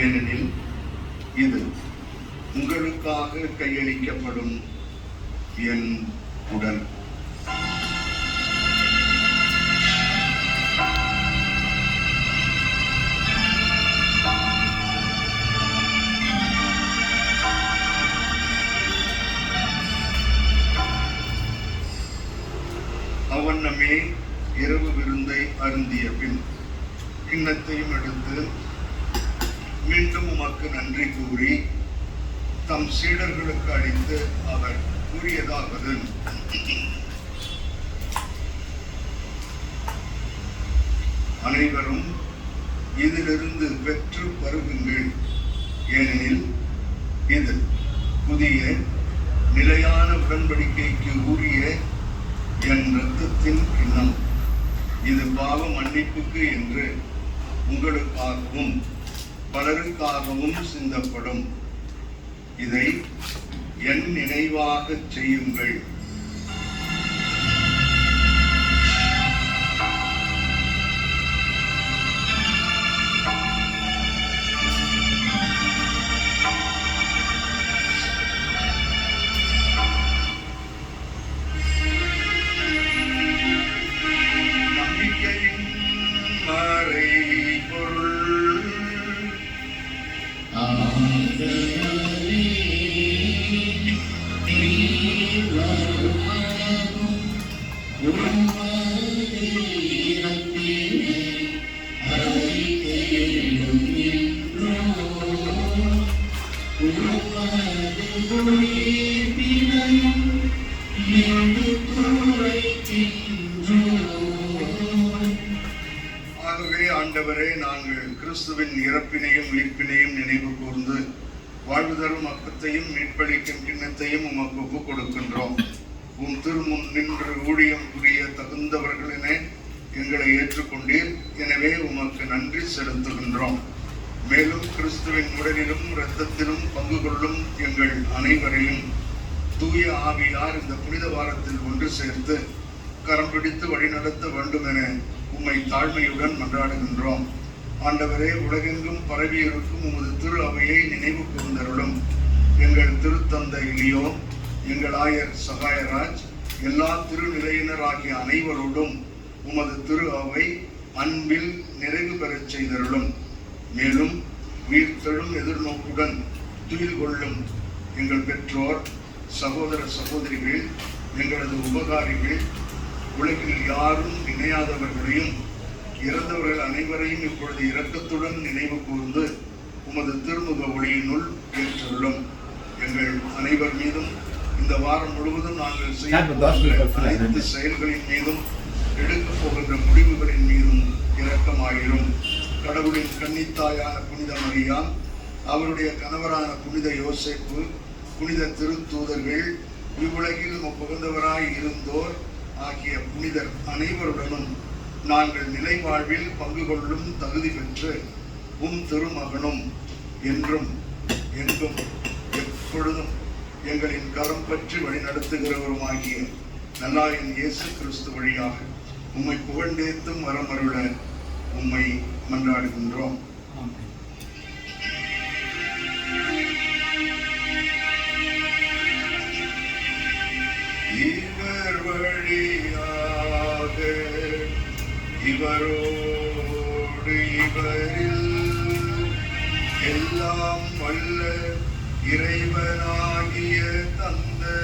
ஏனெனில் இது உங்களுக்காக கையளிக்கப்படும் என் உடல். அவ்வண்ணமே இரவு விருந்தை அருந்திய பின் கிண்ணத்தையும் எடுத்து மீண்டும் உமக்கு நன்றி கூறி தம் சீடர்களுக்கு அளித்து அவர் கூறியதாவது: அனைவரும் இதிலிருந்து பெற்று பருகுங்கள், ஏனெனில் இது புதிய நிலையான உடன்படிக்கைக்கு உரிய என் இரத்தத்தின் கிண்ணம். இது பாவ மன்னிப்புக்கு என்று உங்களுக்காகவும் பலருக்காகவும் சிந்தப்படும். இதை என் நினைவாக செய்யுங்கள். ஆகவே ஆண்டவரே, நாங்கள் கிறிஸ்துவின் இறப்பினையும் உயிர்ப்பினையும் நினைவு கூர்ந்து வாழ்வு தரும் அப்பத்தையும் மீட்பளிக்கும் கிண்ணத்தையும் உமக்கு ஒப்புக் கொடுக்கின்றோம். உம் திருமுன் நின்று ஊழியம் புரிய தகுந்தவர்களென எங்களை ஏற்றுக்கொண்டீர். எனவே உமக்கு நன்றி செலுத்துகின்றோம். மேலும் கிறிஸ்துவின் உடலிலும் இரத்தத்திலும் பங்கு கொள்ளும் எங்கள் அனைவரையும் தூய ஆவியார் இந்த புனித வாரத்தில் ஒன்று சேர்த்து கரம் பிடித்து வழிநடத்த வேண்டும் என உம்மை தாழ்மையுடன் மன்றாடுகின்றோம். ஆண்டவரே, உலகெங்கும் பரவி இருக்கும் உமது திரு அவையை நினைவு கூர்ந்தருளும். எங்கள் திருத்தந்தை லியோ, எங்கள் ஆயர் சகாயராஜ், எல்லா திருநிலையினர் ஆகிய அனைவரோடும் உமது திரு அவை அன்பில் நிறைவு பெறச் செய்தருளும். மேலும் வீழ்த்தெழும் எதிர்நோக்குடன் துயில் கொள்ளும் எங்கள் பெற்றோர், சகோதர சகோதரிகள், எங்களது உபகாரிகள், உலகில் யாரும் இணையாதவர்களையும் இறந்தவர்கள் அனைவரையும் இப்பொழுது இரக்கத்துடன் நினைவு கூர்ந்து உமது திருமுக ஒளியினுள் ஏற்றருளும். எங்கள் அனைவர் மீதும் இந்த வாரம் முழுவதும் நாங்கள் செய்ய அனைத்து செயல்களின் மீதும் எடுக்கப் போகின்ற முடிவுகளின் மீதும் இரக்கமாயிரும். கடவுளின் கன்னித்தாயான புனித மரியா, அவருடைய கணவரான புனித யோசேப்பு, புனித திருத்தூதர்கள், இவ்வுலகில் புகழ்ந்தவராய் இருந்தோர் ஆகிய புனிதர் அனைவருடனும் நாங்கள் நிலை வாழ்வில் பங்கு கொள்ளும் தகுதி பெற்று உம் திருமகனும் என்றும் என்றும் எப்பொழுதும் எங்களின் கரம் பற்றி வழிநடத்துகிறவருமாகிய நல்லாயின் இயேசு கிறிஸ்து வழியாக உம்மை புகழ்ந்தேத்தும் வரமருள உம்மை மன்றாடுகின்றோம். இவர் வழியாக இவரோடு இவரில் எல்லாம் வல்ல இறைவனாகிய தந்தை